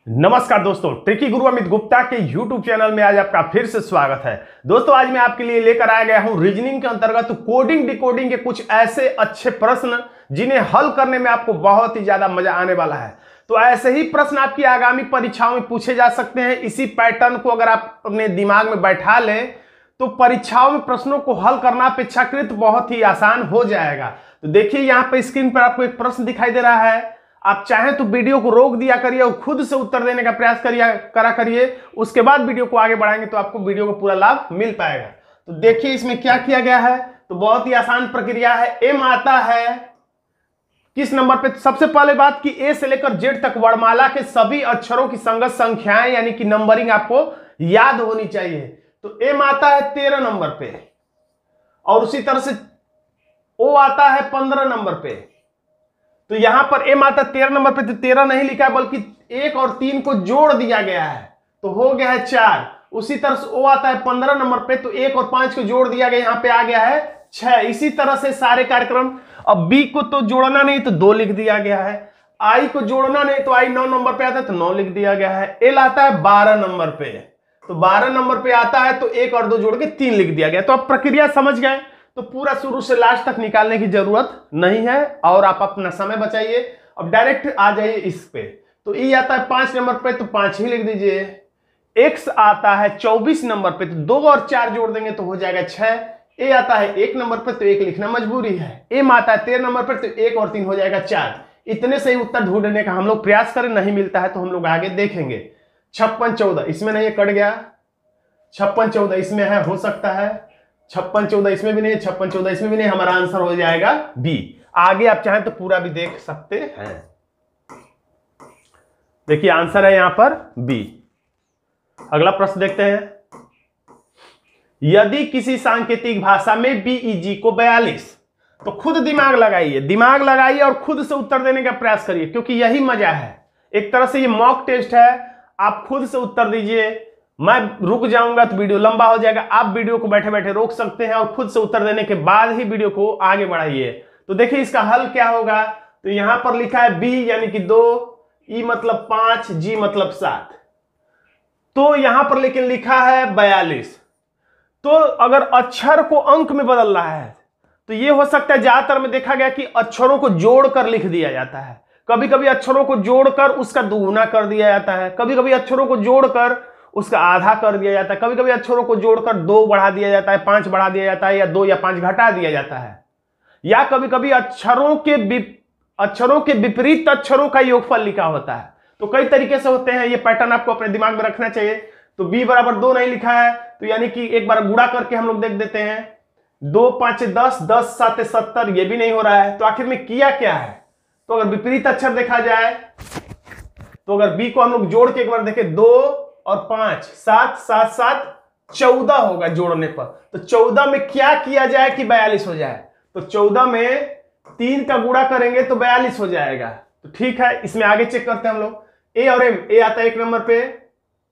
नमस्कार दोस्तों, ट्रिकी गुरु अमित गुप्ता के YouTube चैनल में आज आपका फिर से स्वागत है। दोस्तों आज मैं आपके लिए लेकर आ गया हूं रीजनिंग के अंतर्गत कोडिंग डिकोडिंग के कुछ ऐसे अच्छे प्रश्न जिन्हें हल करने में आपको बहुत ही ज्यादा मजा आने वाला है। तो ऐसे ही प्रश्न आपकी आगामी परीक्षाओं में पूछे जा सकते हैं। इसी पैटर्न को अगर आप अपने दिमाग में बैठा लें तो परीक्षाओं में प्रश्नों को हल करना अपेक्षाकृत बहुत ही आसान हो जाएगा। तो देखिए यहाँ पे स्क्रीन पर आपको एक प्रश्न दिखाई दे रहा है। आप चाहें तो वीडियो को रोक दिया करिए और खुद से उत्तर देने का प्रयास करा करिए। उसके बाद वीडियो को आगे बढ़ाएंगे तो आपको वीडियो का पूरा लाभ मिल पाएगा। तो देखिए इसमें क्या किया गया है। तो बहुत ही आसान प्रक्रिया है। एम आता है किस नंबर पे? सबसे पहले बात कि ए से लेकर जेड तक वर्णमाला के सभी अक्षरों की संगत संख्याएं यानी कि नंबरिंग आपको याद होनी चाहिए। तो एम आता है 13 नंबर पे और उसी तरह से ओ आता है 15 नंबर पे। तो यहां पर एम आता 13 नंबर पे, तो 13 नहीं लिखा है बल्कि 1 और 3 को जोड़ दिया गया है तो हो गया है 4। उसी तरह से ओ आता है 15 नंबर पे, तो 1 और 5 को जोड़ दिया गया, यहां पे आ गया है 6। इसी तरह से सारे कार्यक्रम। अब बी को तो जोड़ना नहीं तो 2 लिख दिया गया है। आई को जोड़ना नहीं तो आई 9 नंबर पे आता है तो 9 लिख दिया गया है। एल आता है 12 नंबर पे, तो 12 नंबर पे आता है तो 1 और 2 जोड़ के 3 लिख दिया गया। तो अब प्रक्रिया समझ गए तो पूरा शुरू से लास्ट तक निकालने की जरूरत नहीं है और आप अपना समय बचाइए। अब डायरेक्ट आ जाइए इस पे। तो ई आता है 5 नंबर पे तो 5 ही लिख दीजिए। एक्स आता है 24 नंबर पे तो 2 और 4 जोड़ देंगे तो हो जाएगा 6। ए आता है 1 नंबर पे तो 1 लिखना मजबूरी है। एम आता है 13 नंबर पर तो 1 और 3 हो जाएगा 4। इतने से ही उत्तर ढूंढने का हम लोग प्रयास करें, नहीं मिलता है तो हम लोग आगे देखेंगे। 56 14 इसमें नहीं है, कट गया। 56 14 इसमें है, हो सकता है। 56 14 इसमें भी नहीं है, 56 14 इसमें भी नहीं। हमारा आंसर हो जाएगा बी। आगे आप चाहें तो पूरा भी देख सकते हैं। देखिए आंसर है यहां पर बी। अगला प्रश्न देखते हैं। यदि किसी सांकेतिक भाषा में बीईजी को 42, तो खुद दिमाग लगाइए और खुद से उत्तर देने का प्रयास करिए, क्योंकि यही मजा है। एक तरह से ये मॉक टेस्ट है। आप खुद से उत्तर दीजिए। मैं रुक जाऊंगा तो वीडियो लंबा हो जाएगा। आप वीडियो को बैठे बैठे रोक सकते हैं और खुद से उत्तर देने के बाद ही वीडियो को आगे बढ़ाइए। तो देखिए इसका हल क्या होगा। तो यहां पर लिखा है बी यानी कि 2, ई मतलब 5, जी मतलब 7। तो यहां पर लेकिन लिखा है 42। तो अगर अक्षर को अंक में बदलना है तो यह हो सकता है, ज्यादातर में देखा गया कि अक्षरों को जोड़कर लिख दिया जाता है। कभी कभी अक्षरों को जोड़कर उसका दुगुना कर दिया जाता है, कभी कभी अक्षरों को जोड़कर उसका आधा कर दिया जाता है, कभी कभी अक्षरों को जोड़कर 2 बढ़ा दिया जाता है, 5 बढ़ा दिया जाता है, या 2 या 5 घटा दिया जाता है, या कभी कभी अक्षरों के विपरीत अक्षरों का योगफल लिखा होता है। तो कई तरीके से होते हैं। ये पैटर्न आपको अपने दिमाग में रखना चाहिए। तो b बराबर 2 नहीं लिखा है तो यानी कि एक बार गुणा करके हम लोग देख देते हैं। 2 5 10, 10 7 70, ये भी नहीं हो रहा है। तो आखिर में किया क्या है? तो अगर विपरीत अक्षर देखा जाए तो अगर b को हम लोग जोड़ के एक बार देखें, 2 और 5 7 7 7 14 होगा जोड़ने पर। तो 14 में क्या किया जाए कि 42 हो जाए? तो 14 में 3 का गुणा करेंगे तो 42 हो जाएगा। तो ठीक है, इसमें आगे चेक करते हैं हम लोग। ए और एम, ए आता है 1 नंबर पे,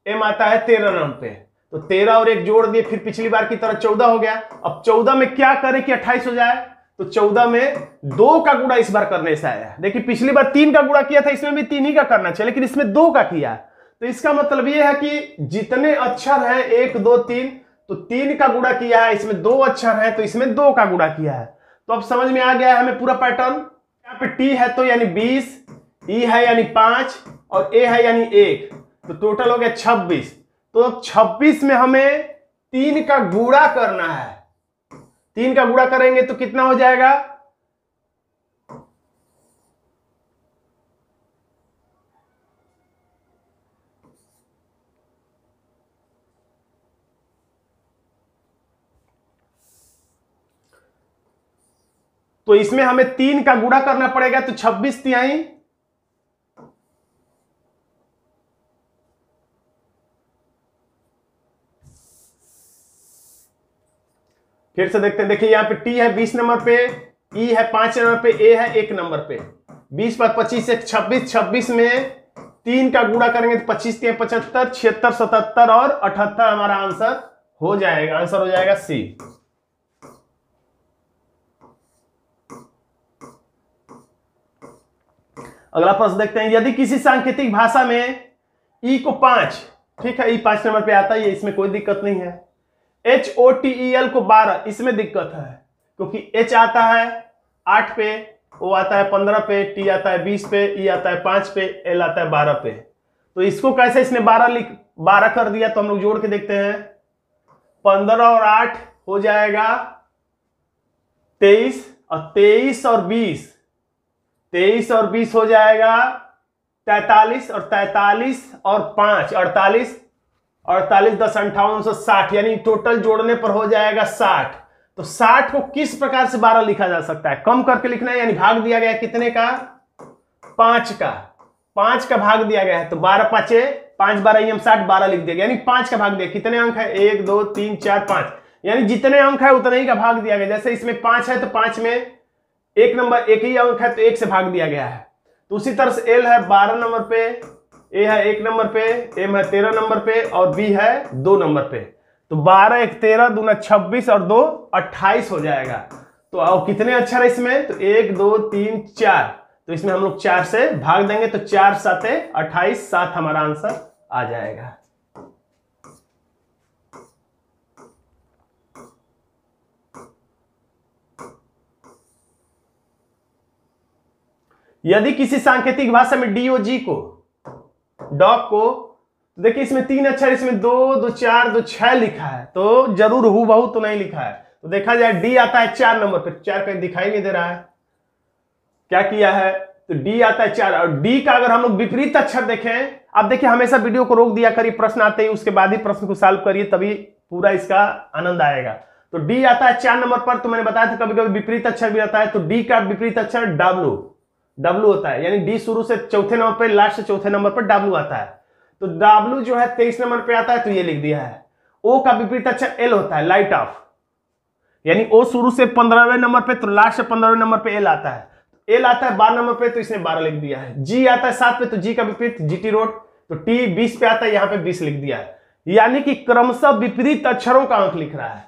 एम आता है 13 नंबर पे। तो 13 और 1 जोड़ दिए, फिर पिछली बार की तरह 14 हो गया। अब 14 में क्या करें कि 28 हो जाए? तो 14 में 2 का गुणा इस बार करने से आया। देखिए पिछली बार 3 का गुणा किया था, इसमें भी 3 ही का करना चाहिए, लेकिन इसमें 2 का किया। तो इसका मतलब यह है कि जितने अक्षर हैं 1 2 3, तो 3 का गुणा किया है, इसमें 2 अक्षर हैं तो इसमें 2 का गुणा किया है। तो अब समझ में आ गया है हमें पूरा पैटर्न। यहाँ पे टी है तो यानी 20, ई है यानी 5 और ए है यानी 1, तो टोटल हो गया 26। तो अब 26 में हमें 3 का गुणा करना है। 3 का गुणा करेंगे तो कितना हो जाएगा? तो इसमें हमें 3 का गुणा करना पड़ेगा। तो 26 तिहाई, फिर से देखते हैं। देखिए यहाँ पे टी है 20 नंबर पे, ई है 5 नंबर पे, ए है 1 नंबर पे। 20 पर 25 से 26, 26 में 3 का गुणा करेंगे तो 25 3 75, 76 77 और 78 हमारा आंसर हो जाएगा। आंसर हो जाएगा सी। अगला प्रश्न देखते हैं। यदि किसी सांकेतिक भाषा में ई को 5, ठीक है, ई 5 नंबर पे आता है, इसमें कोई दिक्कत नहीं है। HOTEL को 12, इसमें दिक्कत है क्योंकि H आता है 8 पे, O आता है 15 पे, T आता है 20 पे, E आता है 5 पे, L आता है 12 पे। तो इसको कैसे इसने 12 कर दिया, तो हम लोग जोड़ के देखते हैं। 15 और 8 हो जाएगा 23, और 23 और 20, 23 और 20 हो जाएगा 43, और 43 और 5 48, 48 10 5860, यानी टोटल जोड़ने पर हो जाएगा 60। तो 60 को किस प्रकार से 12 लिखा जा सकता है? कम करके लिखना है, यानी भाग दिया गया कितने का? 5 का। 5 का भाग दिया गया है, तो 12 5 5 12 60, 12 लिख दिया गया, यानी 5 का भाग दिया। कितने अंक है? 1 2 3 4 5, यानी जितने अंक है उतने ही का भाग दिया गया। जैसे इसमें 5 है तो 5 में एक नंबर, एक ही अंक है तो 1 से भाग दिया गया है। तो उसी तरह से L है 12 नंबर पे, A है 1 नंबर पे, M है 13 नंबर पे, और B है 2 नंबर पे। तो 12 1 13 दूना 26 और 2 28 हो जाएगा। तो अब कितने अक्षर है इसमें? तो 1 2 3 4, तो इसमें हम लोग 4 से भाग देंगे, तो 4 7 28, 7 हमारा आंसर आ जाएगा। यदि किसी सांकेतिक भाषा में DOG को, डॉग को, देखिए इसमें 3 अक्षर, इसमें 2 2 4 2 6 लिखा है, तो जरूर हूबहू तो नहीं लिखा है। तो देखा जाए D आता है 4 नंबर पे, 4 कहीं दिखाई नहीं दे रहा है, क्या किया है? तो D आता है 4, और D का अगर हम लोग विपरीत अक्षर देखें, अब देखिए हमेशा वीडियो को रोक दिया करिए, प्रश्न आते ही उसके बाद ही प्रश्न को सॉल्व करिए, तभी पूरा इसका आनंद आएगा। तो D आता है 4 नंबर पर, तो मैंने बताया था कभी कभी विपरीत अक्षर भी आता है, तो D का विपरीत अक्षर W होता है, यानी D शुरू से चौथे नंबर पे, लास्ट से चौथे नंबर पर W आता है। तो W जो है 23 नंबर पे आता है, तो ये लिख दिया है। O का विपरीत अक्षर L होता है, लाइट ऑफ, यानी O शुरू से 15वें नंबर पे, तो लास्ट से 15वें नंबर पे L आता है। L आता है 12 नंबर पे, तो इसने 12 लिख दिया है। G आता है 7 पे, तो G का विपरीत GT रोड, तो T 20 पे आता है, यहां पे 20 लिख दिया है, यानी कि क्रमशः विपरीत अक्षरों का अंक लिख रहा है।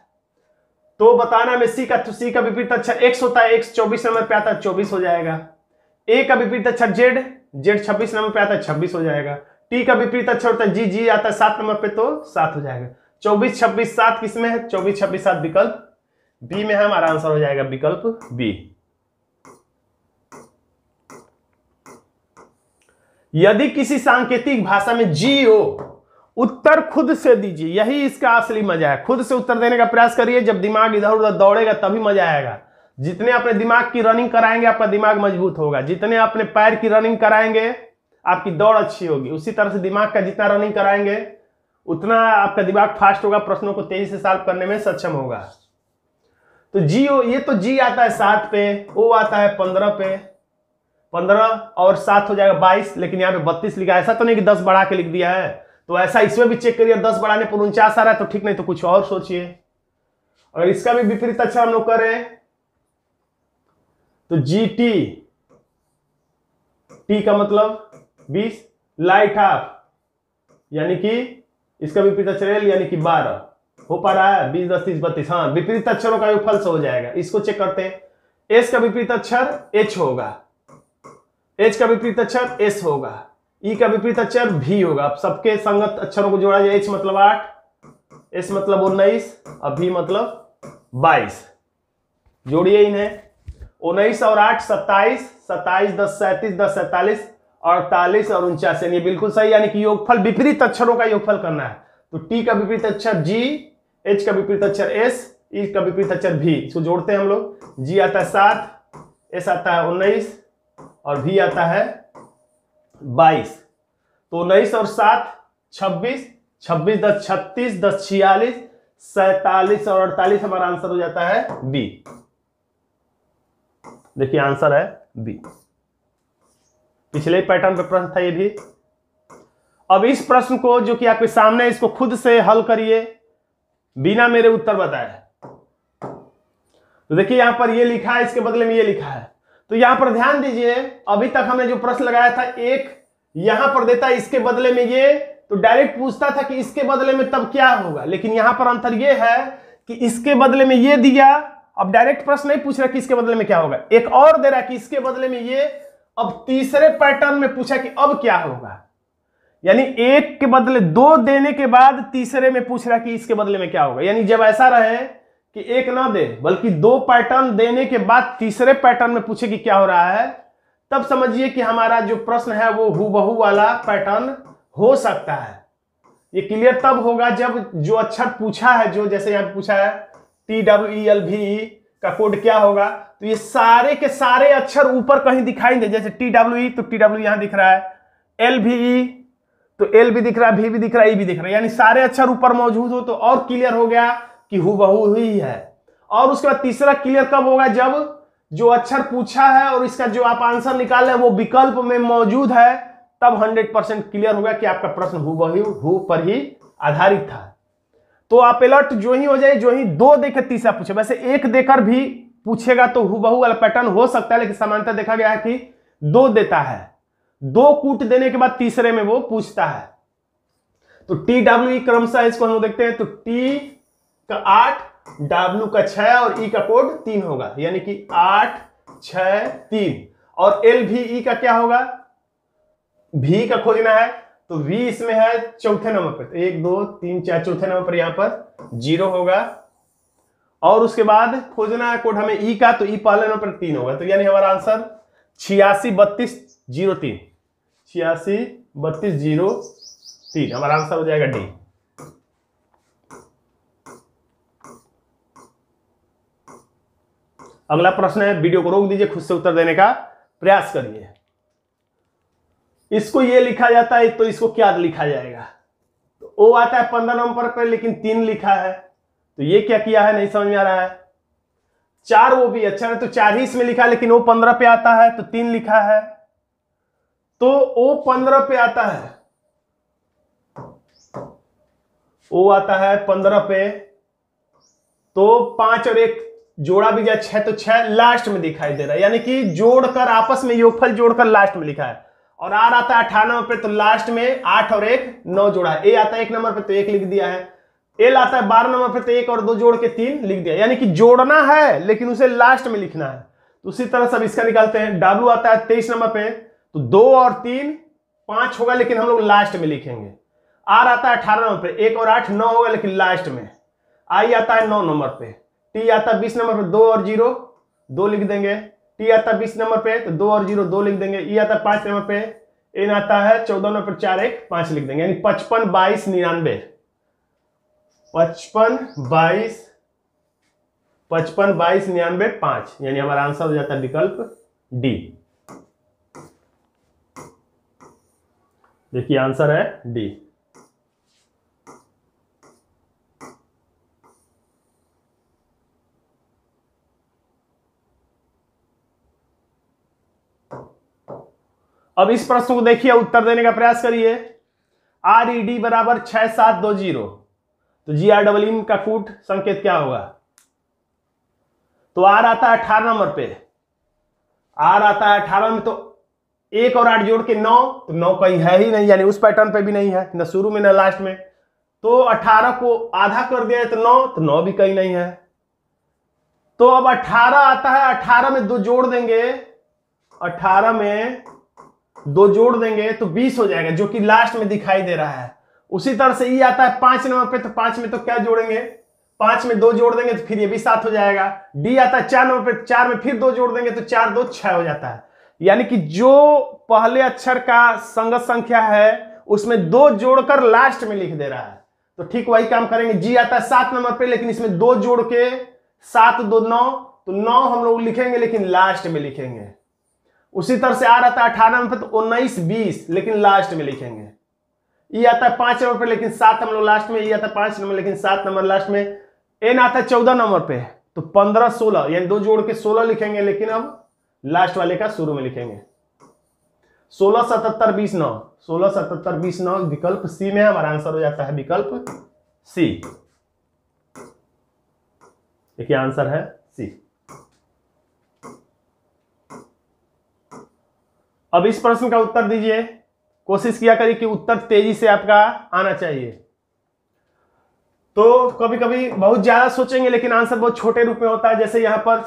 तो बताना में C का, तो C का विपरीत अक्षर X होता है, X 24 नंबर पे आता है, 24 हो जाएगा। A का विपरीत अक्षर Z 26 नंबर पे आता है, 26 हो जाएगा। T का विपरीत अक्षर होता है G आता है 7 नंबर पे, तो 7 हो जाएगा। 24 26 7 किसमें है? 24 26 7 विकल्प बी में है, हमारा आंसर हो जाएगा विकल्प बी। यदि किसी सांकेतिक भाषा में GO, उत्तर खुद से दीजिए, यही इसका असली मजा है। खुद से उत्तर देने का प्रयास करिए, जब दिमाग इधर उधर दौड़ेगा तभी मजा आएगा। जितने अपने दिमाग की रनिंग कराएंगे आपका दिमाग मजबूत होगा, जितने अपने पैर की रनिंग कराएंगे आपकी दौड़ अच्छी होगी। उसी तरह से दिमाग का जितना रनिंग कराएंगे उतना आपका दिमाग फास्ट होगा, प्रश्नों को तेजी से सॉल्व करने में सक्षम होगा। तो GO, ये तो G आता है 7 पे, O आता है 15 पे, 15 और 7 हो जाएगा 22, लेकिन यहाँ पे 32 लिखा है। ऐसा तो नहीं कि 10 बढ़ा के लिख दिया है, तो ऐसा इसमें भी चेक करिए, 10 बढ़ाने पर 49 आ रहा है तो ठीक, नहीं तो कुछ और सोचिए। अगर इसका भी विपरीत अक्षर हम लोग करें तो GT, T का मतलब 20, लाइट ऑफ, यानी कि इसका विपरीत अक्षर L, यानी कि 12 हो पा रहा है, 20 10 30 32, हाँ विपरीत अक्षरों का योगफल से हो जाएगा। इसको चेक करते हैं। S का विपरीत अक्षर H होगा, H का विपरीत अक्षर S होगा, E का विपरीत अक्षर V होगा। अब सबके संगत अक्षरों को जोड़ा जाए, H मतलब 8, S मतलब 19 और V मतलब 22। जोड़िए इन्हें, 19 और 8 27, 27 10 37 10 47, 48 और 49, यानी बिल्कुल सही, यानी कि योगफल विपरीत अक्षरों का योगफल करना है। तो T का विपरीत अक्षर G, H का विपरीत अक्षर S, E का विपरीत अक्षर V। इसको जोड़ते हैं हम लोग। G आता है 7, S आता है 19 और V आता है 22। तो 19 और 7 26, 26 10 36 10 46, 47 और 48, हमारा आंसर हो जाता है B। देखिए आंसर है B। पिछले पैटर्न पे प्रश्न था ये भी। अब इस प्रश्न को जो कि आपके सामने, इसको खुद से हल करिए बिना मेरे उत्तर बताए। तो देखिए यहां पर ये लिखा है, इसके बदले में ये लिखा है। तो यहां पर ध्यान दीजिए, अभी तक हमने जो प्रश्न लगाया था, एक यहां पर देता है इसके बदले में ये, तो डायरेक्ट पूछता था कि इसके बदले में तब क्या होगा। लेकिन यहां पर अंतर ये है कि इसके बदले में ये दिया, अब डायरेक्ट प्रश्न नहीं पूछ रहा कि इसके बदले में क्या होगा, एक और दे रहा कि इसके बदले में ये। अब तीसरे पैटर्न में पूछा कि अब क्या होगा, यानी एक के बदले दो देने के बाद तीसरे में पूछ रहा कि इसके बदले में क्या होगा। यानी जब ऐसा रहे कि एक ना दे बल्कि दो पैटर्न देने के बाद तीसरे पैटर्न में पूछे कि क्या हो रहा है, तब समझिए कि हमारा जो प्रश्न है वो हूबहू वाला पैटर्न हो सकता है। ये क्लियर तब होगा जब जो अक्षर पूछा है, जो जैसे यहाँ पूछा है TWELVE का कोड क्या होगा, तो ये सारे के सारे अक्षर ऊपर कहीं दिखाई दे। जैसे TWE तो TW यहां दिख रहा है, LVE तो L भी दिख रहा है, V भी दिख रहा है, E भी दिख रहा है, यानी सारे अक्षर ऊपर मौजूद हो तो और क्लियर हो गया कि हूबहू ही है। और उसके बाद तीसरा क्लियर कब होगा, जब जो अक्षर पूछा है और इसका जो आप आंसर निकाल रहे हैं वो विकल्प में मौजूद है, तब 100% क्लियर होगा कि आपका प्रश्न हूबहू पर ही आधारित था। तो आप अलर्ट जो ही हो जाए, जो ही दो देकर तीसरा पूछे। वैसे एक देकर भी पूछेगा तो हूबहू वाला पैटर्न हो सकता है, लेकिन समानता देखा गया है कि दो देता है, दो कूट देने के बाद तीसरे में वो पूछता है। तो TWE क्रमशः इसको हम लोग देखते हैं, तो T का 8, W का 6 और E का कोड 3 होगा, यानी कि 8 6 3। और LVE का क्या होगा, V का खोजना है तो V इसमें है चौथे नंबर पर, 1 2 3 4 चौथे नंबर पर, यहां पर 0 होगा। और उसके बाद खोजना है कोड हमें E का, तो E पहले नंबर पर 3 होगा, तो यानी हमारा आंसर 86 32 03, 86 32 03 हमारा आंसर हो जाएगा डी। अगला प्रश्न है, वीडियो को रोक दीजिए, खुद से उत्तर देने का प्रयास करिए। इसको ये लिखा जाता है तो इसको क्या लिखा जाएगा, तो O आता है 15 नंबर पर लेकिन 3 लिखा है, तो ये क्या किया है नहीं समझ में आ रहा है। 4 वो भी अच्छा है, तो 4 ही इसमें लिखा है, लेकिन O 15 पे आता है तो 3 लिखा है, तो O 15 पे आता है, O आता है 15 पे, तो 5 और 1 जोड़ा भी जाए 6, तो 6 लास्ट में दिखाई दे रहा है, यानी कि जोड़कर आपस में योगफल जोड़कर लास्ट में लिखा है। और R आता है 98 नंबर पे, तो लास्ट में 8 और 1 9 जोड़ा है। A आता है 1 नंबर पे तो 1 लिख दिया है। L आता है 12 नंबर पे, तो 1 और 2 जोड़ के 3 लिख दिया, यानी कि जोड़ना है लेकिन उसे लास्ट में लिखना है। तो उसी तरह सब इसका निकालते हैं। W आता है 23 नंबर पे, तो 2 और 3 5 होगा, लेकिन हम लोग लास्ट में लिखेंगे। R आता है 18 नंबर पे, 1 और 8 9 होगा, लेकिन लास्ट में। I आता है 9 नंबर पे, T आता है 20 नंबर पे, 2 और 0 2 लिख देंगे। T आता है 20 नंबर पे, तो 2 और 0 2 लिख देंगे। E आता है 5 नंबर पे, N आता है 14 नंबर पर, 4 1 5 लिख देंगे, यानी 55 22 99, 55 22 99 5, यानी हमारा आंसर हो जाता है विकल्प डी। देखिए आंसर है डी। अब इस प्रश्न को देखिए, उत्तर देने का प्रयास करिए। RED बराबर 6720, तो GREE का कूट संकेत क्या होगा, तो R आता है 18 नंबर पे, R आता है 18 में, तो 1 और 8 जोड़ के 9, तो 9 कहीं है ही नहीं, यानी उस पैटर्न पे भी नहीं है, न शुरू में न लास्ट में। तो 18 को आधा कर दिया तो 9, तो 9 भी कहीं नहीं है। तो अब 18 आता है, 18 में 2 जोड़ देंगे, 18 में 2 जोड़ देंगे तो 20 हो जाएगा, जो कि लास्ट में दिखाई दे रहा है। उसी तरह से E आता है 5 नंबर पे, तो 5 में तो क्या जोड़ेंगे, 5 में 2 जोड़ देंगे तो फिर ये भी 7 हो जाएगा। D आता है 4 नंबर पे, 4 में फिर 2 जोड़ देंगे तो 4 2 6 हो जाता है, यानी कि जो पहले अक्षर का संगत संख्या है उसमें 2 जोड़कर लास्ट में लिख दे रहा है, तो ठीक वही काम करेंगे। G आता है 7 नंबर पे, लेकिन इसमें 2 जोड़ के 7 2 9, तो 9 हम लोग लिखेंगे लेकिन लास्ट में लिखेंगे। उसी तरह से R आता है 18 नंबर पे, तो 19 20, लेकिन लास्ट में लिखेंगे। E आता है 5 नंबर पे, लेकिन 7 हम लोग लास्ट में। E आता है 5 नंबर, लेकिन 7 नंबर लास्ट में। N आता है 14 नंबर पे, तो 15 16, यानी 2 जोड़ के 16 लिखेंगे, लेकिन अब लास्ट वाले का शुरू में लिखेंगे। 16 77 20 9, 16 77 20 9 विकल्प सी में, हमारा आंसर हो जाता है विकल्प सी। देखिए आंसर है सी। अब इस प्रश्न का उत्तर दीजिए, कोशिश किया करिए कि उत्तर तेजी से आपका आना चाहिए। तो कभी कभी बहुत ज्यादा सोचेंगे लेकिन आंसर बहुत छोटे रूप में होता है। जैसे यहां पर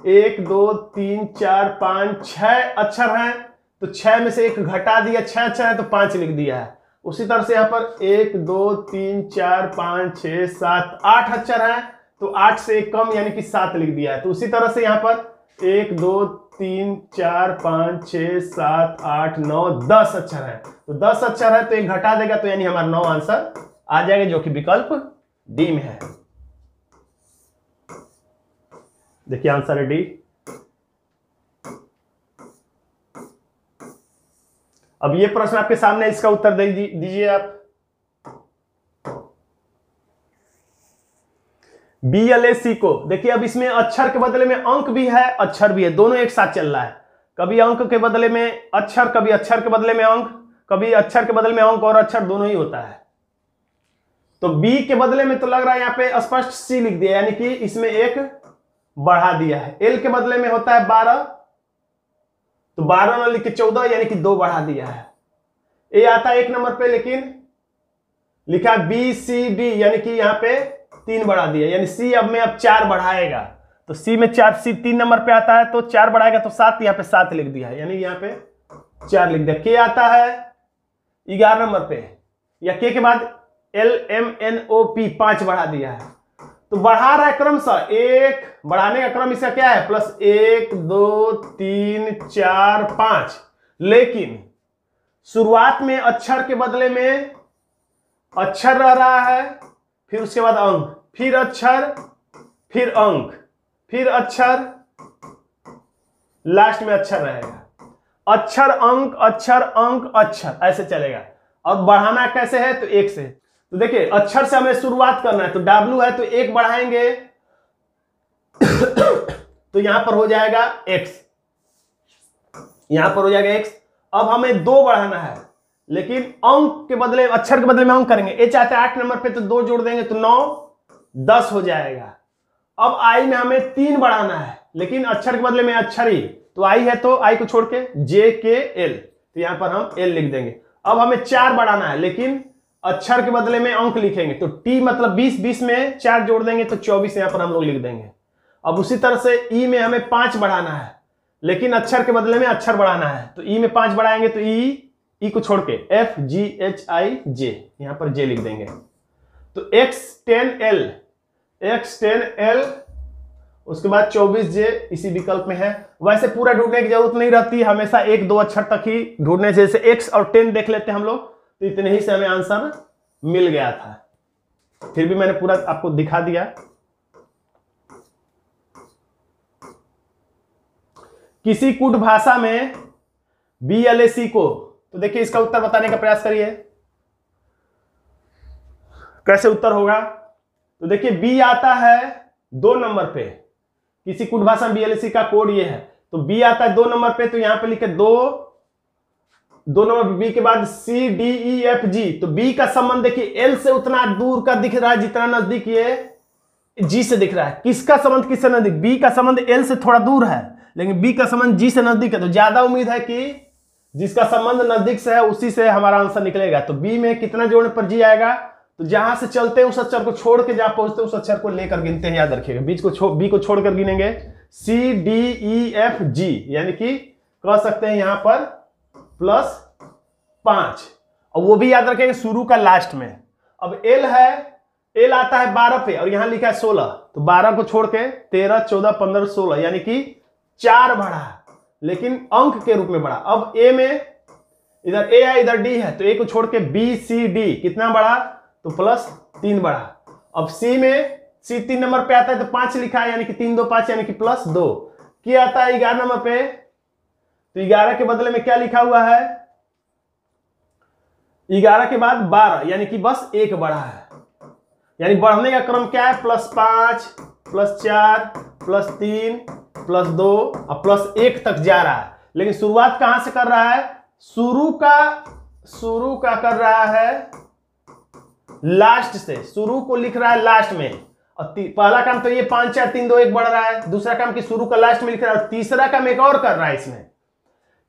1 2 3 4 5 6 अक्षर हैं, तो 6 में से 1 घटा दिया, 6 अक्षर है तो 5 लिख दिया है। उसी तरह से यहाँ पर 1 2 3 4 5 6 7 8 अक्षर है, तो 8 से एक कम यानी कि 7 लिख दिया है। तो उसी तरह से यहाँ पर 1 2 3 4 5 6 7 8 9 10 अक्षर है, तो 10 अक्षर है तो एक घटा देगा, तो यानी हमारा 9 आंसर आ जाएगा, जो कि विकल्प डी में है। देखिए आंसर है डी। अब ये प्रश्न आपके सामने, इसका उत्तर दे दीजिए आप। BLAC को देखिए, अब इसमें अक्षर के बदले में अंक भी है, अक्षर भी है, दोनों एक साथ चल रहा है। कभी अंक के बदले में अक्षर, कभी अक्षर के बदले में अंक, कभी अक्षर के बदले में अंक और अक्षर दोनों ही होता है। तो B के बदले में तो लग रहा है यहाँ पे स्पष्ट C लिख दिया, यानी कि इसमें एक बढ़ा दिया है। L के बदले में होता है 12, तो 12 न लिख के 14 यानी कि 2 बढ़ा दिया है। A आता है 1 नंबर पे, लेकिन लिखा BCD यानी कि यहाँ पे 3 बढ़ा दिया, यानी C अब में अब 4 बढ़ाएगा, तो C में 4, C 3 नंबर पे आता है तो 4 बढ़ाएगा तो 7, यहाँ पे 7 लिख दिया है, यानी यहाँ पे 4 लिख दिया। K आता है 11 नंबर पे, या K के बाद LMNOP 5 बढ़ा दिया है, तो बढ़ा रहा है क्रमशः, एक बढ़ाने का क्रम इसका क्या है, प्लस 1 2 3 4 5, लेकिन शुरुआत में अक्षर के बदले में अक्षर रह रहा है, फिर उसके बाद अंक, फिर अक्षर, फिर अंक, फिर अक्षर, लास्ट में अक्षर रहेगा। अक्षर अंक अक्षर अंक अक्षर, ऐसे चलेगा। और बढ़ाना कैसे है, तो 1 से। तो देखिए अक्षर से हमें शुरुआत करना है, तो W है तो 1 बढ़ाएंगे तो यहां पर हो जाएगा X, यहां पर हो जाएगा X। अब हमें 2 बढ़ाना है, लेकिन अंक के बदले, अक्षर के बदले में अंक करेंगे। ए चाहते हैं 8 नंबर पे, तो 2 जोड़ देंगे तो 9 10 हो जाएगा। अब आई में हमें 3 बढ़ाना है, लेकिन अक्षर के बदले में अक्षर ही, तो आई है तो आई को छोड़ के JKL, तो यहां पर हम L लिख देंगे। अब हमें 4 बढ़ाना है, लेकिन अक्षर के बदले में अंक लिखेंगे, तो T मतलब 20, 20 में 4 जोड़ देंगे तो 24 यहां पर हम लोग लिख देंगे। अब उसी तरह से E में हमें 5 बढ़ाना है, लेकिन अक्षर के बदले में अक्षर बढ़ाना है, तो E में 5 बढ़ाएंगे तो E को छोड़ के FGHIJ, यहां पर J लिख देंगे। तो X10L, X10L, उसके बाद 24J इसी विकल्प में है। वैसे पूरा ढूंढने की जरूरत नहीं रहती, हमेशा 1 2 अक्षर तक ही ढूंढने, जैसे X और 10 देख लेते हैं हम लोग, तो इतने ही से हमें आंसर मिल गया था। फिर भी मैंने पूरा आपको दिखा दिया। किसी कूट भाषा में BLAC को, तो देखिए इसका उत्तर बताने का प्रयास करिए, कैसे उत्तर होगा। तो देखिए B आता है 2 नंबर पे, किसी कूट भाषा में BLAC का कोड ये है, तो B आता है 2 नंबर पे, तो यहां पे लिखे 2 नंबर B के बाद CDEFG, तो B का संबंध देखिए L से उतना दूर का दिख रहा है जितना नजदीक ये G से दिख रहा है। किसका संबंध किससे नजदीक, B का संबंध L से थोड़ा दूर है, लेकिन B का संबंध G से नजदीक है, तो ज्यादा उम्मीद है कि जिसका संबंध नजदीक से है उसी से हमारा आंसर निकलेगा। तो B में कितना जोड़ने पर G आएगा, तो जहां से चलते हैं उस अक्षर को छोड़ के जहां पहुंचते हैं उस अक्षर को लेकर गिनते हैं, याद रखिएगा। B को छोड़कर गिनेंगे CDEFG, यानी कि कह सकते हैं यहां पर +5, और वो भी याद रखेंगे शुरू का लास्ट में। अब L है, L आता है 12 पे और यहां लिखा है 16, तो 12 को छोड़ के 13 14 15 16, यानी कि 4 बढ़ा, लेकिन अंक के रूप में बढ़ा। अब A में इधर A है इधर D है, तो A को छोड़ के BCD कितना बढ़ा, तो +3 बढ़ा। अब C में C 3 नंबर पे आता है तो 5 लिखा है, यानी कि 3 2 5, यानी कि +2। क्या आता है 11 नंबर पे, तो 11 के बदले में क्या लिखा हुआ है, 11 के बाद 12, यानी कि बस 1 बढ़ा है। यानी बढ़ने का क्रम क्या है, +5 +4 +3 +2 और +1 तक जा रहा है। लेकिन शुरुआत कहां से कर रहा है, शुरू का कर रहा है लास्ट से, शुरू को लिख रहा है लास्ट में। और पहला काम तो ये 5 4 3 2 1 बढ़ रहा है, दूसरा काम कि शुरू का लास्ट में लिख रहा है, और तीसरा काम एक और कर रहा है इसमें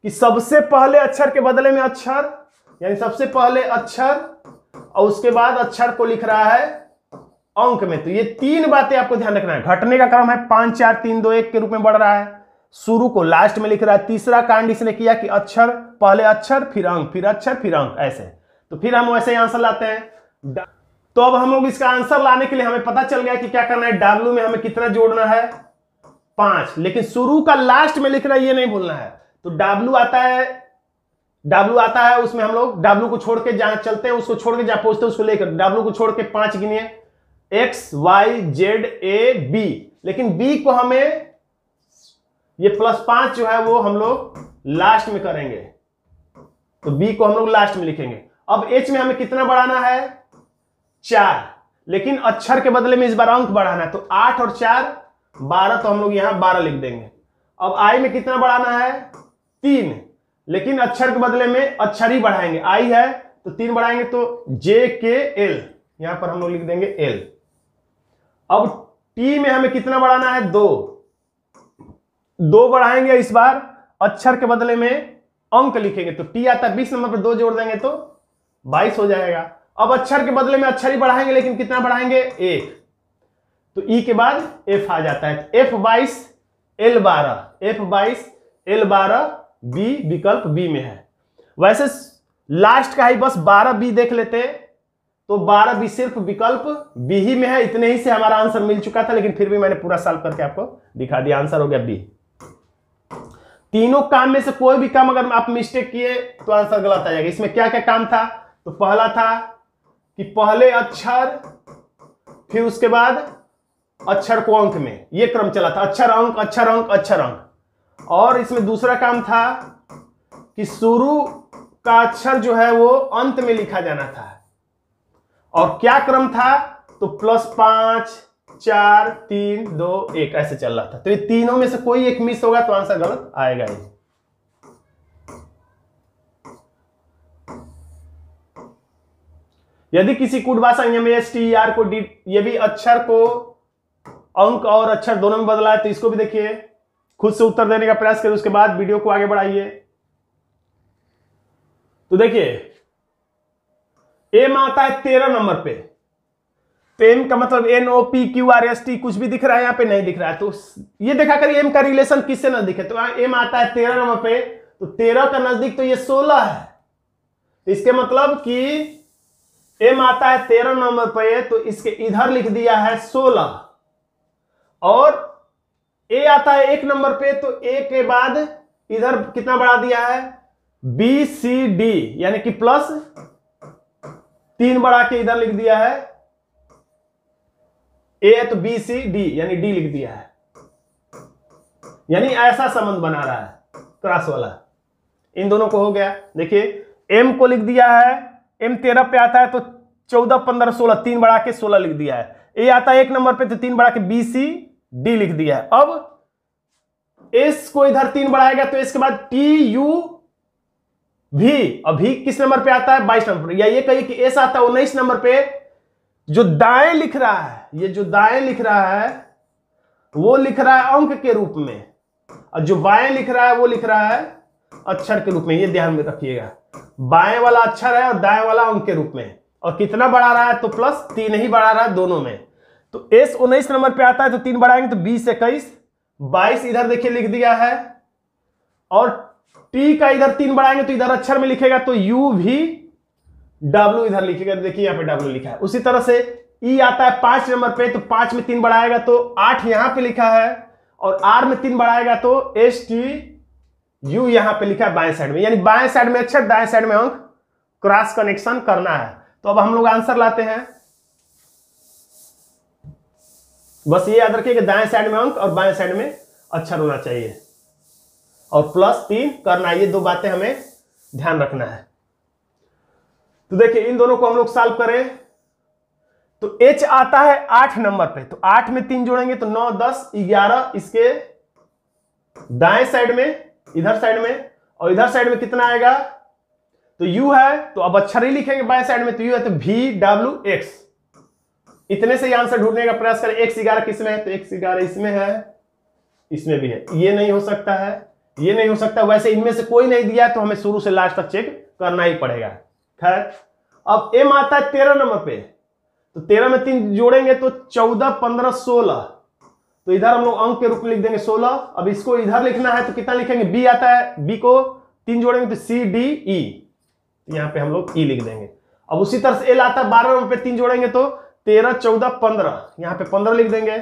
कि सबसे पहले अक्षर के बदले में अक्षर, यानी सबसे पहले अक्षर और उसके बाद अक्षर को लिख रहा है अंक में। तो ये 3 बातें आपको ध्यान रखना है। घटने का क्रम है 5 4 3 2 1 के रूप में बढ़ रहा है, शुरू को लास्ट में लिख रहा है, तीसरा कांड इसने किया कि अक्षर पहले अक्षर फिर अंक, फिर अक्षर फिर अंक, ऐसे। तो फिर हम वैसे ही आंसर लाते हैं। तो अब हम लोग इसका आंसर लाने के लिए हमें पता चल गया कि क्या करना है, W में हमें कितना जोड़ना है 5, लेकिन शुरू का लास्ट में लिखना ये नहीं भूलना है। तो W आता है उसमें हम लोग W को छोड़ के जहां चलते हैं उसको छोड़ के जहां पहुंचते हैं उसको लेकर W को छोड़ के 5 गिनिए, X Y Z A B, लेकिन B को हमें ये +5 जो है वो हम लोग लास्ट में करेंगे, तो B को हम लोग लास्ट में लिखेंगे। अब H में हमें कितना बढ़ाना है 4, लेकिन अक्षर के बदले में इस बार अंक बढ़ाना है, तो 8 और 4 12, तो हम लोग यहां 12 लिख देंगे। अब I में कितना बढ़ाना है 3, लेकिन अक्षर के बदले में अक्षर ही बढ़ाएंगे, I है तो 3 बढ़ाएंगे तो JKL, यहां पर हम लोग लिख देंगे L। अब T में हमें कितना बढ़ाना है 2 बढ़ाएंगे, इस बार अक्षर के बदले में अंक लिखेंगे, तो T आता है 20 नंबर पर 2 जोड़ देंगे तो 22 हो जाएगा। अब अक्षर के बदले में अक्षर ही बढ़ाएंगे, लेकिन कितना बढ़ाएंगे 1, तो E के बाद F आ जाता है, F22 L12, F22 L12 B विकल्प B में है। वैसे लास्ट का ही बस 12B देख लेते तो 12B सिर्फ विकल्प B ही में है, इतने ही से हमारा आंसर मिल चुका था, लेकिन फिर भी मैंने पूरा सॉल्व करके आपको दिखा दिया, आंसर हो गया B। तीनों काम में से कोई भी काम अगर आप मिस्टेक किए तो आंसर गलत आ जाएगा। इसमें क्या क्या काम था, तो पहला था कि पहले अक्षर फिर उसके बाद अक्षर को अंक में, ये क्रम चला था, अक्षर अंक अक्षर अंक अक्षर अंक। और इसमें दूसरा काम था कि शुरू का अक्षर जो है वो अंत में लिखा जाना था, और क्या क्रम था, तो +5 4 3 2 1 ऐसे चल रहा था। तो ये तीनों में से कोई एक मिस होगा तो आंसर गलत आएगा ही। यदि किसी कूट भाषा STER को ये भी अक्षर को अंक और अक्षर दोनों में बदला है, तो इसको भी देखिए, खुद से उत्तर देने का प्रयास करिए, उसके बाद वीडियो को आगे बढ़ाइए। तो देखिए एम आता है 13 नंबर पे, एम का मतलब NOPQRST कुछ भी दिख रहा है, यहां पे नहीं दिख रहा है, तो ये देखा करिए एम का रिलेशन किससे न दिखे। तो एम आता है 13 नंबर पे, तो 13 का नजदीक तो ये 16 है, तो इसके मतलब कि एम आता है 13 नंबर पे, तो इसके इधर लिख दिया है 16, और ए आता है 1 नंबर पे, तो ए के बाद इधर कितना बढ़ा दिया है BCD, यानी कि +3 बढ़ा के इधर लिख दिया है, ए है तो BCD यानी D लिख दिया है, यानी ऐसा संबंध बना रहा है क्रॉस वाला। इन दोनों को हो गया। देखिए M को लिख दिया है, M 13 पे आता है तो 14 15 16 3 बढ़ा के 16 लिख दिया है। ए आता है 1 नंबर पे तो 3 बढ़ा के BCD लिख दिया है। अब S को इधर 3 बढ़ाएगा तो इसके बाद TUV, अभी किस नंबर पे आता है 22 नंबर, या ये कहिए कि S आता है 19 नंबर पे। जो दाएं लिख रहा है, ये जो दाएं लिख रहा है वो लिख रहा है अंक के रूप में, और जो बाएं लिख रहा है वो लिख रहा है अक्षर के रूप में। ये ध्यान में रखिएगा, बाएं वाला अक्षर है और दाएं वाला अंक के रूप में। और कितना बढ़ा रहा है, तो +3 ही बढ़ा रहा है दोनों में। तो S 19 नंबर पे आता है तो 3 बढ़ाएंगे तो 20 21 22 इधर देखिए लिख दिया है, और T का इधर 3 बढ़ाएंगे तो इधर अक्षर में लिखेगा तो UVW इधर लिखेगा, देखिए यहाँ पे W लिखा है। उसी तरह से E आता है 5 नंबर पे, तो 5 में 3 बढ़ाएगा तो 8 यहां पे लिखा है, और R में 3 बढ़ाएगा तो STU यहां पे लिखा है बाएं साइड में, यानी बाएं साइड में अक्षर दाएं साइड में अंक, क्रॉस कनेक्शन करना है। तो अब हम लोग आंसर लाते हैं। बस ये याद रखिए कि दाएं साइड में अंक और बाएं साइड में अक्षर होना चाहिए, और +3 करना है। ये दो बातें हमें ध्यान रखना है। तो देखिए इन दोनों को हम लोग सॉल्व करें तो H आता है 8 नंबर पे, तो 8 में 3 जोड़ेंगे तो 9 10 11 इसके दाएं साइड में, इधर साइड में, और इधर साइड में कितना आएगा, तो U है तो अब अक्षर ही लिखेंगे बाएं साइड में, तो U है तो VWX। इतने से आंसर ढूंढने का प्रयास करें। X 11 किसमें है, तो X 11 इसमें है, इसमें भी है, ये नहीं हो सकता है, ये नहीं हो सकता। वैसे इनमें से कोई नहीं दिया तो हमें शुरू से लास्ट तक चेक करना ही पड़ेगा। खैर अब M आता है 13 नंबर पे, तो 13 में 3 जोड़ेंगे तो 14 15 16, तो इधर हम लोग अंक के रूप में लिख देंगे 16। अब इसको इधर लिखना है तो कितना लिखेंगे, B आता है, B को 3 जोड़ेंगे तो CDE, तो यहाँ पे हम लोग ई लिख देंगे। अब उसी तरह से एल आता है 12 में पे 3 जोड़ेंगे तो 13, 14, 15, यहाँ पे 15 लिख देंगे।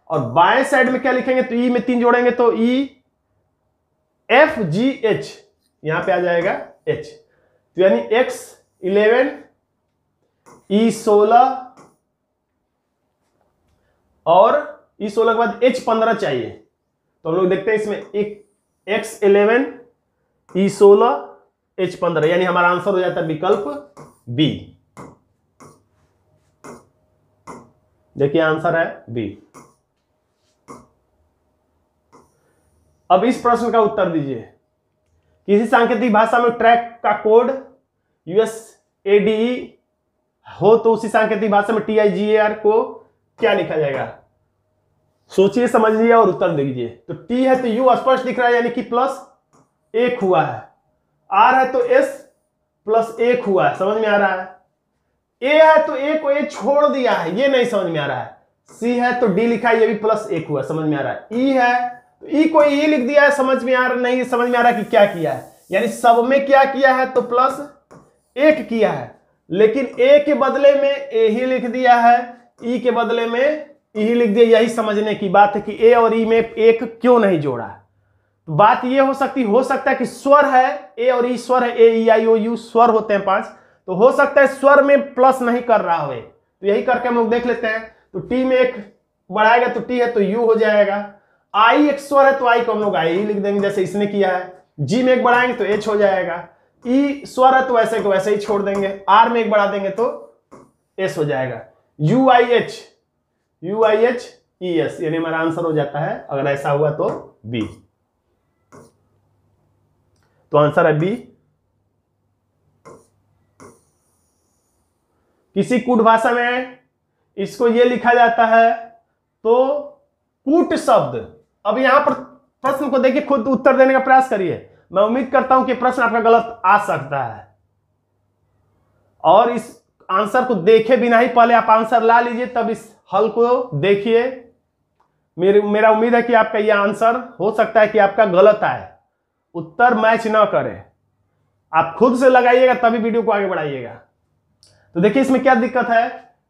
और बाएं साइड में क्या लिखेंगे तो ई में 3 जोड़ेंगे तो ई एफ जी एच, यहां पे आ जाएगा एच। तो यानी एक्स 11 ई 16 और ई 16 के बाद एच 15 चाहिए। तो हम लोग देखते हैं इसमें एक एक्स 11 ई 16 एच 15, यानी हमारा आंसर हो जाता है विकल्प बी। देखिए आंसर है बी। अब इस प्रश्न का उत्तर दीजिए। किसी सांकेतिक भाषा में ट्रैक का कोड USADE हो तो उसी सांकेतिक भाषा में TIGAR को क्या लिखा जाएगा? सोचिए, समझिए और उत्तर दीजिए। तो T है तो U स्पष्ट दिख रहा है यानी कि प्लस 1 हुआ है। R है तो S प्लस 1 हुआ है, समझ में आ रहा है। A है तो A को A छोड़ दिया है, ये नहीं समझ में आ रहा है। C है तो D लिखा है, ये भी प्लस 1 हुआ, समझ में आ रहा है। E है तो ई को ई लिख दिया है, समझ में आ रहा नहीं, समझ में आ रहा कि क्या किया है, यानी सब में क्या किया है तो प्लस 1 किया है, लेकिन ए के बदले में ए ही लिख दिया है, ई के बदले में ई लिख दिया। यही समझने की बात है कि ए और ई में 1 क्यों नहीं जोड़ा। तो बात ये हो सकता है कि स्वर है, ए और ई स्वर है, ए ई आई ओ यू स्वर होते हैं 5, तो हो सकता है स्वर में प्लस नहीं कर रहा हो। तो यही करके हम लोग देख लेते हैं। तो टी में 1 बढ़ाएगा तो टी है तो यू हो जाएगा। आई एक स्वर है तो आई को हम लोग आई लिख देंगे जैसे इसने किया है। जी में 1 बढ़ाएंगे तो एच हो जाएगा। ई स्वर है तो वैसे को वैसे ही छोड़ देंगे। आर में 1 बढ़ा देंगे तो एस हो जाएगा। You I H E S, यानी हमारा आंसर हो जाता है, अगर ऐसा हुआ तो बी। तो आंसर है बी। किसी कूट भाषा में इसको ये लिखा जाता है तो कूट शब्द। अब यहां पर प्रश्न को देखिए, खुद उत्तर देने का प्रयास करिए। मैं उम्मीद करता हूं कि प्रश्न आपका गलत आ सकता है, और इस आंसर को देखे बिना ही पहले आप आंसर ला लीजिए, तब इस हल को देखिए। मेरा उम्मीद है कि आपका यह आंसर हो सकता है कि आपका गलत आए, उत्तर मैच ना करे। आप खुद से लगाइएगा तभी वीडियो को आगे बढ़ाइएगा। तो देखिए इसमें क्या दिक्कत है।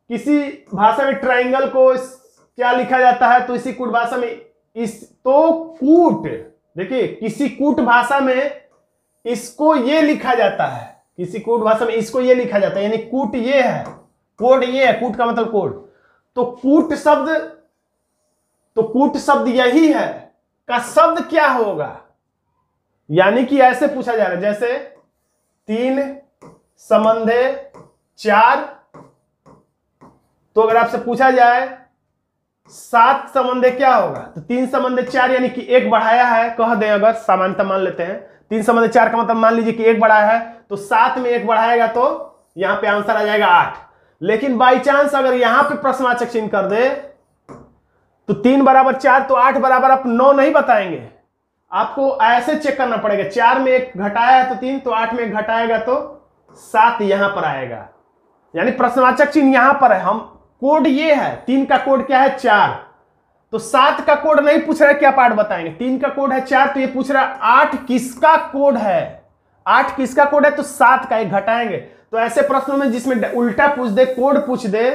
किसी भाषा में ट्राइंगल को क्या लिखा जाता है तो इसी कूट भाषा में कूट, देखिए किसी कूट भाषा में इसको ये लिखा जाता है, किसी कूट भाषा में इसको ये लिखा जाता है, यानी कूट ये है, कोड ये है, कूट का मतलब कोड। तो कूट शब्द यही है का शब्द क्या होगा, यानी कि ऐसे पूछा जा रहा है जैसे 3 संबंधे 4, तो अगर आपसे पूछा जाए 7 संबंधे क्या होगा तो 3 संबंधे 4, यानी कि 1 बढ़ाया है, कह दें अगर सामान्यतः मान लेते हैं 3 संबंधे 4 का मतलब मान लीजिए कि 1 बढ़ाया है, तो 7 में 1 बढ़ाएगा तो यहां पे आंसर आ जाएगा 8। लेकिन बाई चांस अगर यहां पे प्रश्नवाचक चिन्ह कर दे तो 3 बराबर 4 तो 8 बराबर आप 9 नहीं बताएंगे, आपको ऐसे चेक करना पड़ेगा। 4 में 1 घटाया है तो 3, तो 8 में 1 घटाएगा तो 7 यहां पर आएगा, यानी प्रश्नवाचक चिन्ह यहां पर है। हम कोड ये है, 3 का कोड क्या है 4, तो 7 का कोड नहीं पूछ रहा है क्या पार्ट बताएंगे, 3 का कोड है 4, तो ये पूछ रहा है 8 किसका कोड है, 8 किसका कोड है तो 7 का 1 घटाएंगे। तो ऐसे प्रश्नों में जिसमें उल्टा पूछ दे, कोड पूछ दे,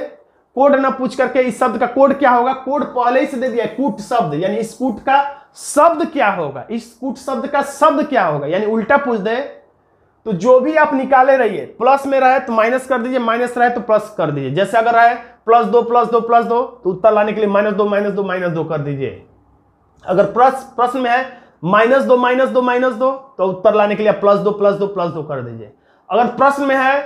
कोड ना पूछ करके इस शब्द का कोड क्या होगा, कोड पहले ही से दे दिया है, कूट शब्द, यानी इस कूट का शब्द क्या होगा, इस कूट शब्द का शब्द क्या होगा, यानी उल्टा पूछ दे तो जो भी आप निकाले रहिए, प्लस में रहे तो माइनस कर दीजिए, माइनस रहे तो प्लस कर दीजिए। जैसे अगर रहे +2 +2 +2 तो उत्तर लाने के लिए -2 -2 -2 कर दीजिए। अगर प्रश्न में है -2 -2 -2 तो उत्तर लाने के लिए +2 +2 +2 कर दीजिए। अगर प्रश्न में है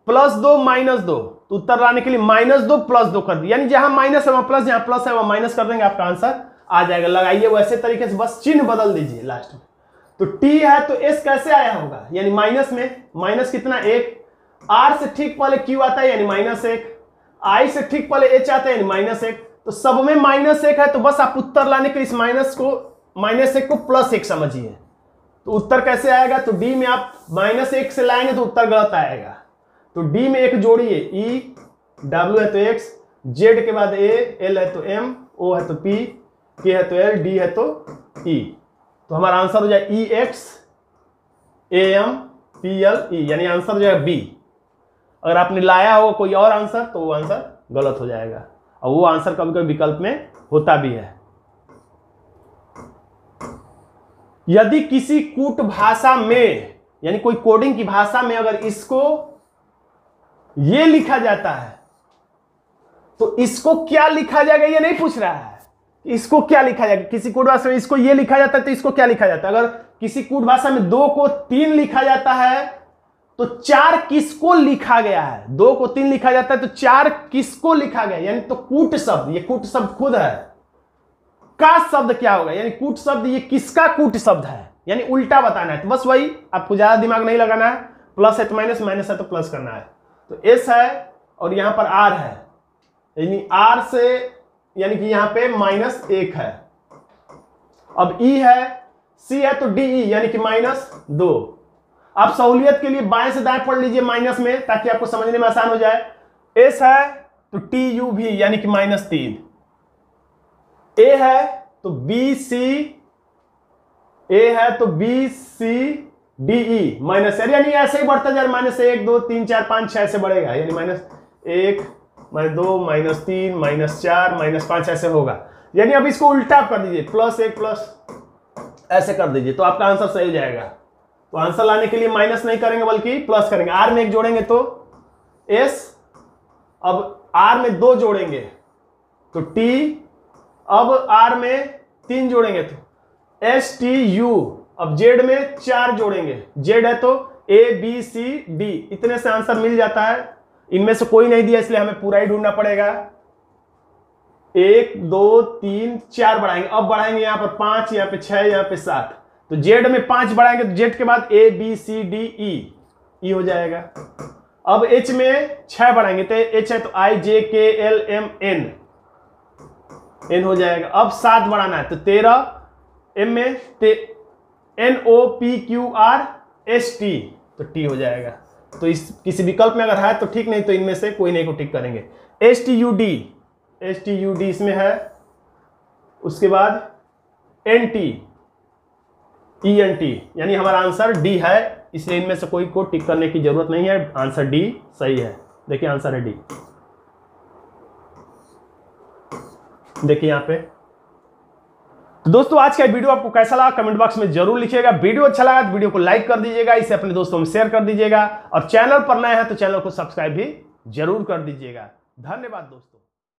+2 -2 तो उत्तर लाने के लिए -2 +2 कर दीजिए, यानी जहां माइनस है वहां प्लस, जहां प्लस है वहां माइनस कर देंगे, आपका आंसर आ जाएगा। लगाइए वैसे तरीके से, बस चिन्ह बदल दीजिए लास्ट में। तो T है तो S कैसे आया होगा, यानी माइनस में, माइनस कितना 1, R से ठीक पहले Q आता है यानी -1, I से ठीक पहले H आता है यानी -1, तो सब में -1 है, तो बस आप उत्तर लाने के इस -1 को +1 समझिए। तो उत्तर कैसे आएगा, तो D में आप -1 से लाएंगे तो उत्तर गलत आएगा। तो D में 1 जोड़िए, E, W है तो X, Z के बाद A, L है तो M, O है तो P, K है तो L, D है तो E। तो हमारा आंसर हो जाए EX AM PLE, यानी आंसर जो है बी। अगर आपने लाया हो कोई और आंसर तो वो आंसर गलत हो जाएगा, और वो आंसर कभी कभी विकल्प में होता भी है। यदि किसी कूट भाषा में, यानी कोई कोडिंग की भाषा में अगर इसको ये लिखा जाता है तो इसको क्या लिखा जाएगा, ये नहीं पूछ रहा है। इसको क्या लिखा जाएगा, किसी कूट भाषा में इसको ये लिखा जाता है तो इसको क्या लिखा जाता है। अगर किसी कूट भाषा में 2 को 3 लिखा जाता है तो 4 किसको लिखा गया है। 2 को 3 लिखा जाता है तो 4 किसको लिखा गया, यानी तो कूट शब्द, ये कूट शब्द खुद है, का शब्द क्या होगा, यानी कूट शब्द ये किसका कूट शब्द है, यानी उल्टा बताना है। तो बस वही, आपको ज्यादा दिमाग नहीं लगाना है। प्लस है तो माइनस, माइनस है तो प्लस करना है। तो एस है और यहां पर आर है, यानी आर से, यानी कि यहां पे -1 है। अब ई है, सी है तो DE, यानी कि -2। आप सहूलियत के लिए बाएं से दाएं पढ़ लीजिए माइनस में, ताकि आपको समझने में आसान हो जाए। एस है तो TU भी, यानी कि -3। ए है तो BC, ए है तो BCDE माइनस, यानी ऐसे ही बढ़ता जाए, -1 2 3 4 5 6 से बढ़ेगा, यानी -1 -2 -3 -4 -5 ऐसे होगा। यानी अब इसको उल्टा कर दीजिए, +1 प्लस ऐसे कर दीजिए तो आपका आंसर सही हो जाएगा। तो आंसर लाने के लिए माइनस नहीं करेंगे बल्कि प्लस करेंगे। आर में 1 जोड़ेंगे तो S, अब आर में 2 जोड़ेंगे तो T, अब आर में 3 जोड़ेंगे तो STU, अब जेड में 4 जोड़ेंगे, जेड है तो ABCD, इतने से आंसर मिल जाता है। इनमें से कोई नहीं दिया इसलिए हमें पूरा ही ढूंढना पड़ेगा। 1 2 3 4 बढ़ाएंगे, अब बढ़ाएंगे यहां पर 5, यहां पे 6, यहां पे 7, तो जेड में 5 बढ़ाएंगे तो जेड के बाद ABCDE, ई हो जाएगा। अब H में 6 बढ़ाएंगे तो H है तो IJKLMN, N हो जाएगा। अब 7 बढ़ाना है तो 13, M में NOPQRST, तो T हो जाएगा। तो इस किसी विकल्प में अगर है तो ठीक, नहीं तो इनमें से कोई नहीं को टिक करेंगे। STUD इसमें है, उसके बाद NT ENT, यानी हमारा आंसर D है, इसलिए इनमें से कोई को टिक करने की जरूरत नहीं है, आंसर D सही है। देखिए आंसर है D, देखिए यहां पे। तो दोस्तों आज का वीडियो आपको कैसा लगा कमेंट बॉक्स में जरूर लिखिएगा। वीडियो अच्छा लगा तो वीडियो को लाइक कर दीजिएगा, इसे अपने दोस्तों में शेयर कर दीजिएगा, और चैनल पर नए हैं तो चैनल को सब्सक्राइब भी जरूर कर दीजिएगा। धन्यवाद दोस्तों।